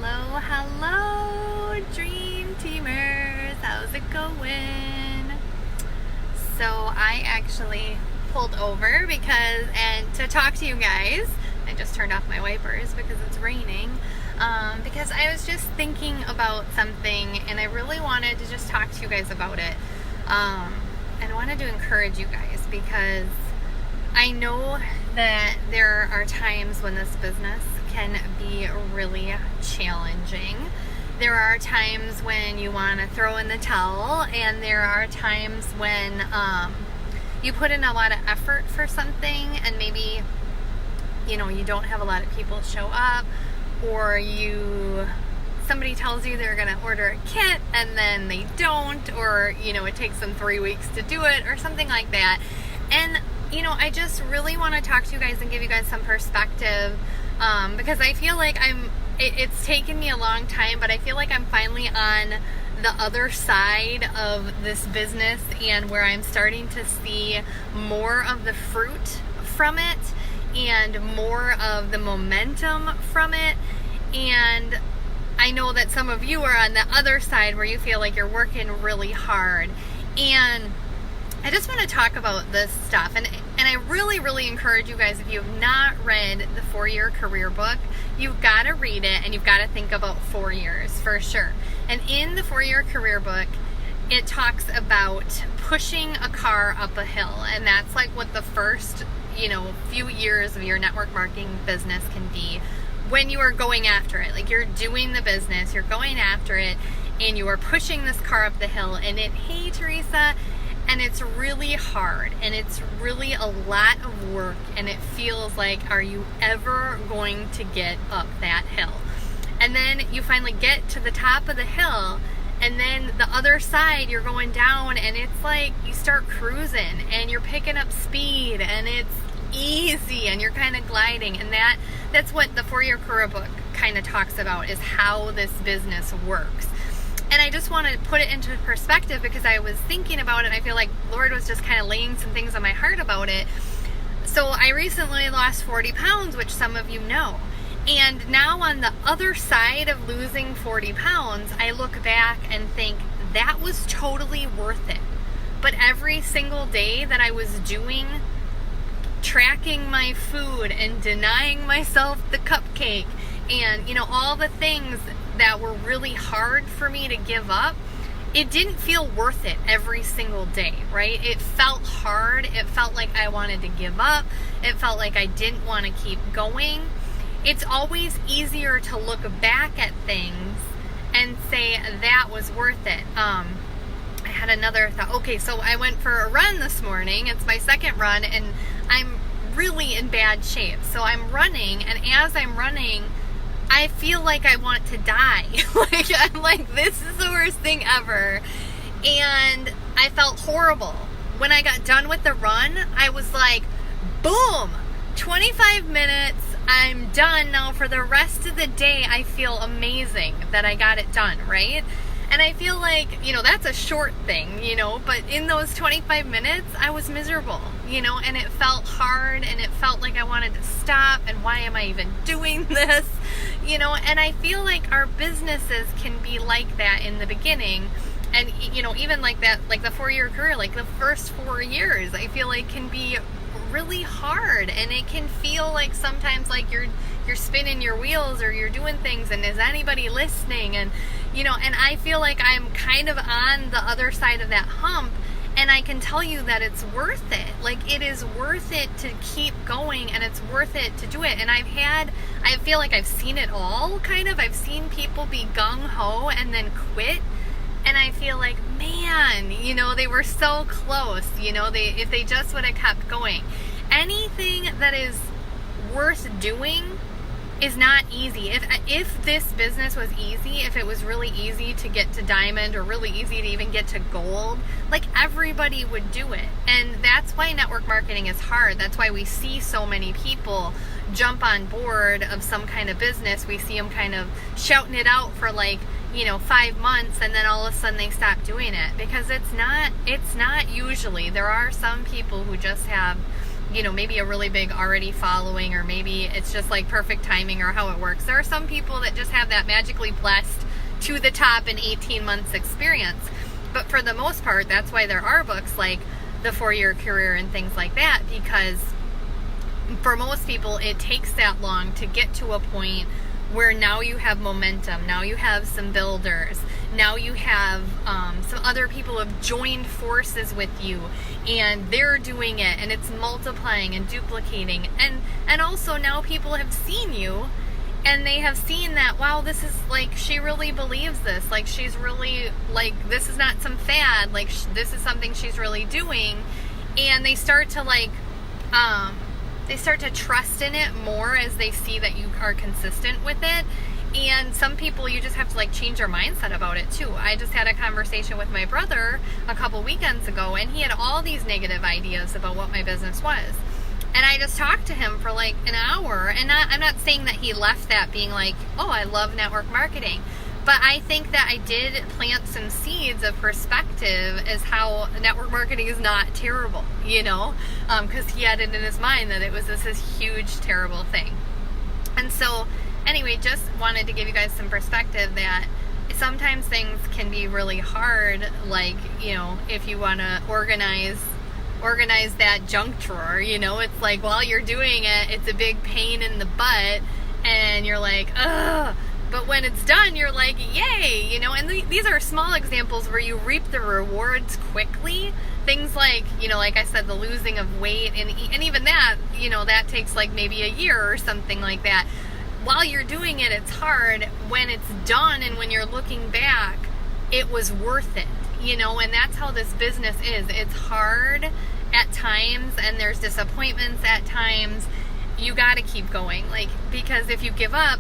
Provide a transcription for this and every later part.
Hello, Dream Teamers. How's it going? So I actually pulled over and to talk to you guys. I just turned off my wipers because it's raining. Because I was just thinking about something and I really wanted to just talk to you guys about it. And I wanted to encourage you guys because I know that there are times when this business can be really challenging. There are times when you want to throw in the towel, and there are times when you put in a lot of effort for something and maybe you don't have a lot of people show up, or somebody tells you they're going to order a kit and then they don't, or it takes them 3 weeks to do it or something like that. And I just really want to talk to you guys and give you guys some perspective, because I feel like it's taken me a long time, but I feel like I'm finally on the other side of this business and where I'm starting to see more of the fruit from it and more of the momentum from it. And I know that some of you are on the other side where you feel like you're working really hard. And I just want to talk about this stuff, and I really, really encourage you guys, if you have not read the 4-Year Career Book, you've got to read it, and you've got to think about 4 years for sure. And in the 4-Year Career Book, it talks about pushing a car up a hill, and that's like what the first few years of your network marketing business can be when you are going after it. Like, you're doing the business, you're going after it, and you are pushing this car up the hill, and hey Teresa, and it's really hard, and it's really a lot of work, and it feels like, are you ever going to get up that hill? And then you finally get to the top of the hill, and then the other side, you're going down, and it's like you start cruising, and you're picking up speed, and it's easy, and you're kind of gliding. And that's what the 4-Year Career Book kind of talks about, is how this business works. And I just want to put it into perspective because I was thinking about it, and I feel like Lord was just kind of laying some things on my heart about it. So I recently lost 40 pounds, which some of you know. And now on the other side of losing 40 pounds, I look back and think that was totally worth it. But every single day that I was tracking my food and denying myself the cupcake and, all the things that were really hard for me to give up, it didn't feel worth it every single day, right? It felt hard. It felt like I wanted to give up. It felt like I didn't want to keep going. It's always easier to look back at things and say that was worth it. I had another thought. Okay, so I went for a run this morning. It's my second run, and I'm really in bad shape. So I'm running, and as I'm running, I feel like I want to die. I'm like, this is the worst thing ever. And I felt horrible. When I got done with the run, I was like, boom, 25 minutes, I'm done. Now for the rest of the day, I feel amazing that I got it done, right? And I feel like, that's a short thing, but in those 25 minutes, I was miserable, and it felt hard, and it felt like I wanted to stop, and why am I even doing this, and I feel like our businesses can be like that in the beginning, and, even like that, like the 4-year career, like the first 4 years, I feel like can be really hard, and it can feel like sometimes like you're spinning your wheels, or you're doing things, and is anybody listening? And and I feel like I'm kind of on the other side of that hump, and I can tell you that it's worth it. Like, it is worth it to keep going, and it's worth it to do it. And I feel like I've seen it all, kind of. I've seen people be gung-ho and then quit, and I feel like, man, they were so close, if they just would have kept going. Anything that is worth doing is not easy. If this business was easy, if it was really easy to get to diamond, or really easy to even get to gold, like, everybody would do it. And that's why network marketing is hard. That's why we see so many people jump on board of some kind of business. We see them kind of shouting it out for 5 months, and then all of a sudden they stop doing it, because it's not usually. There are some people who just have you know, maybe a really big already following, or maybe it's just like perfect timing or how it works. There are some people that just have that magically blessed to the top in 18 months experience. But for the most part, that's why there are books like The 4-Year Career and things like that, because for most people, it takes that long to get to a point where now you have momentum, now you have some builders, now you have some other people who have joined forces with you, and they're doing it, and it's multiplying and duplicating, and also now people have seen you, and they have seen that, wow, this is like, she really believes this, like she's really, like, this is not some fad, like this is something she's really doing, and they start to like, they start to trust in it more as they see that you are consistent with it. And some people, you just have to like change your mindset about it too. I just had a conversation with my brother a couple weekends ago, and he had all these negative ideas about what my business was. And I just talked to him for like an hour, and I'm not saying that he left that being like, oh, I love network marketing. But I think that I did plant some seeds of perspective as how network marketing is not terrible, you know, because he had it in his mind that it was this huge, terrible thing. And so, anyway, just wanted to give you guys some perspective that sometimes things can be really hard, like, you know, if you want to organize that junk drawer, you know, it's like while you're doing it, it's a big pain in the butt, and you're like, ugh. But when it's done, you're like, yay, you know, and these are small examples where you reap the rewards quickly. Things like, you know, like I said, the losing of weight, and even that, you know, that takes like maybe a year or something like that. While you're doing it, it's hard. When it's done and when you're looking back, it was worth it, you know, and that's how this business is. It's hard at times, and there's disappointments at times. You got to keep going, like, because if you give up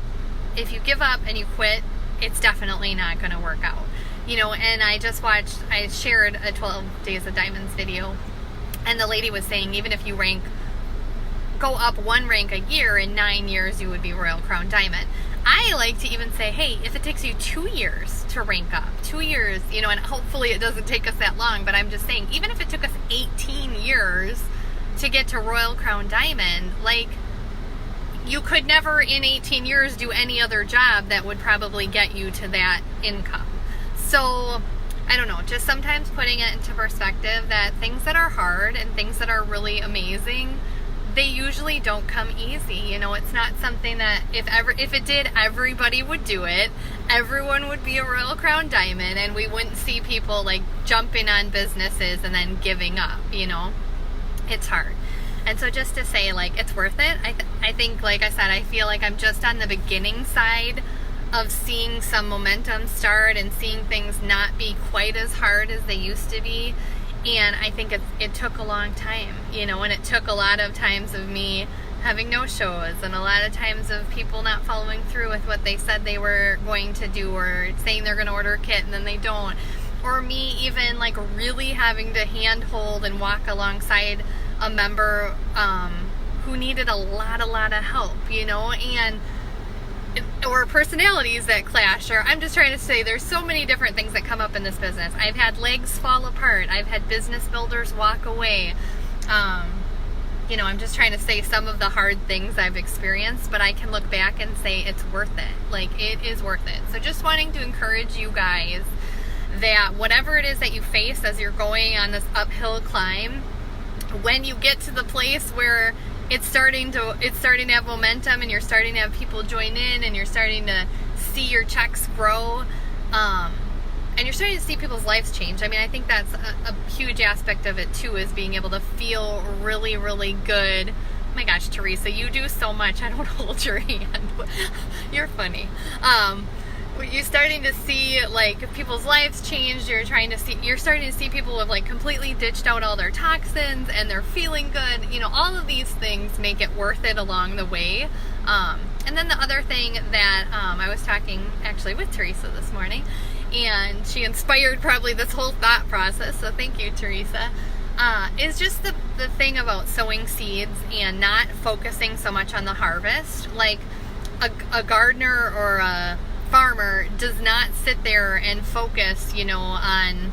and you quit, it's definitely not going to work out, you know. And I shared a 12 Days of Diamonds video, and the lady was saying, even if you go up 1 rank a year, in 9 years you would be Royal Crown Diamond. I like to even say, hey, if it takes you 2 years to rank up, 2 years, you know, and hopefully it doesn't take us that long, but I'm just saying, even if it took us 18 years to get to Royal Crown Diamond, like, you could never in 18 years do any other job that would probably get you to that income. So, I don't know, just sometimes putting it into perspective that things that are hard and things that are really amazing, they usually don't come easy. You know, it's not something that if it did, everybody would do it. Everyone would be a Royal Crown Diamond, and we wouldn't see people like jumping on businesses and then giving up, you know. It's hard. And so just to say, like, it's worth it. I think, like I said, I feel like I'm just on the beginning side of seeing some momentum start and seeing things not be quite as hard as they used to be. And I think it took a long time, you know, and it took a lot of times of me having no shows, and a lot of times of people not following through with what they said they were going to do, or saying they're going to order a kit and then they don't. Or me even, like, really having to handhold and walk alongside a member who needed a lot of help, you know, or personalities that clash, or I'm just trying to say there's so many different things that come up in this business. I've had legs fall apart. I've had business builders walk away. You know, I'm just trying to say some of the hard things I've experienced, but I can look back and say it's worth it. Like, it is worth it. So just wanting to encourage you guys that whatever it is that you face as you're going on this uphill climb, when you get to the place where it's starting to have momentum, and you're starting to have people join in, and you're starting to see your checks grow, and you're starting to see people's lives change. I mean, I think that's a huge aspect of it too, is being able to feel really, really good. Oh my gosh, Teresa, you do so much. I don't hold your hand. You're funny. You're starting to see, like, people's lives change. You're starting to see people who have, like, completely ditched out all their toxins, and they're feeling good. You know, all of these things make it worth it along the way. And then the other thing that I was talking actually with Teresa this morning, and she inspired probably this whole thought process, so thank you, Teresa, is just the thing about sowing seeds and not focusing so much on the harvest. Like, a gardener or a farmer does not sit there and focus, you know, on,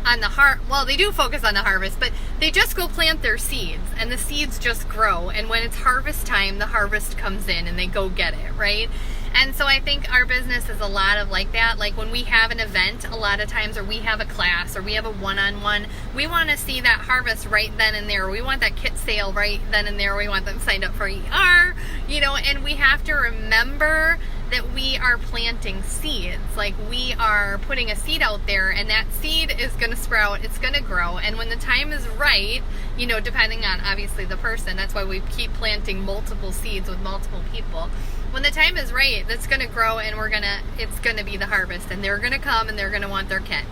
on the well, they do focus on the harvest, but they just go plant their seeds, and the seeds just grow, and when it's harvest time, the harvest comes in and they go get it, right? And so I think our business is a lot of like that. Like when we have an event a lot of times, or we have a class, or we have a one-on-one, we want to see that harvest right then and there. We want that kit sale right then and there. We want them signed up for ER, and we have to remember that we are planting seeds. Like we are putting a seed out there, and that seed is going to sprout, it's going to grow, and when the time is right, depending on obviously the person, that's why we keep planting multiple seeds with multiple people. When the time is right, that's going to grow, and it's going to be the harvest, and they're going to come and they're going to want their kit.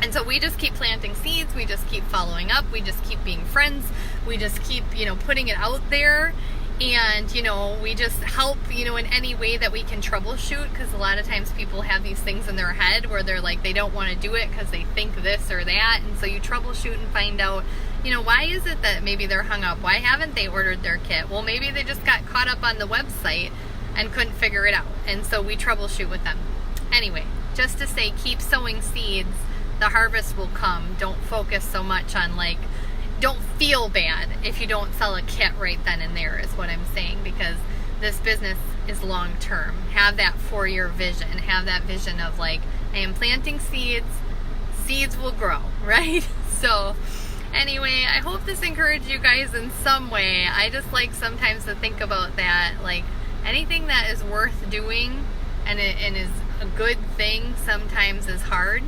And so we just keep planting seeds, we just keep following up, we just keep being friends, we just keep, putting it out there. And, we just help, in any way that we can troubleshoot, because a lot of times people have these things in their head where they're like, they don't want to do it because they think this or that. And so you troubleshoot and find out, why is it that maybe they're hung up? Why haven't they ordered their kit? Well, maybe they just got caught up on the website and couldn't figure it out. And so we troubleshoot with them. Anyway, just to say, keep sowing seeds. The harvest will come. Don't focus so much on don't feel bad if you don't sell a kit right then and there, is what I'm saying, because this business is long term. Have that 4-year vision. Have that vision of I am planting seeds. Seeds will grow, right? So anyway, I hope this encouraged you guys in some way. I just like sometimes to think about that, anything that is worth doing and is a good thing sometimes is hard.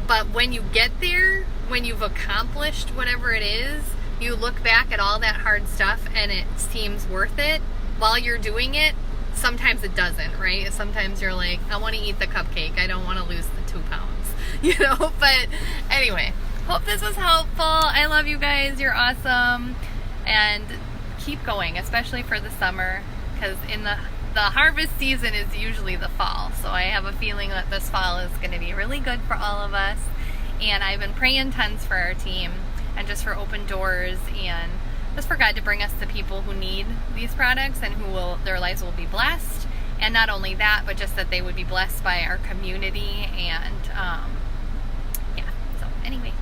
But when you get there, when you've accomplished whatever it is, you look back at all that hard stuff and it seems worth it. While you're doing it, sometimes it doesn't, right? Sometimes you're like, I want to eat the cupcake. I don't want to lose the 2 pounds, But anyway, hope this was helpful. I love you guys. You're awesome. And keep going, especially for the summer, because in the harvest season is usually the fall. So I have a feeling that this fall is going to be really good for all of us. And I've been praying tons for our team, and just for open doors, and just for God to bring us the people who need these products and their lives will be blessed. And not only that, but just that they would be blessed by our community. And yeah, so anyway.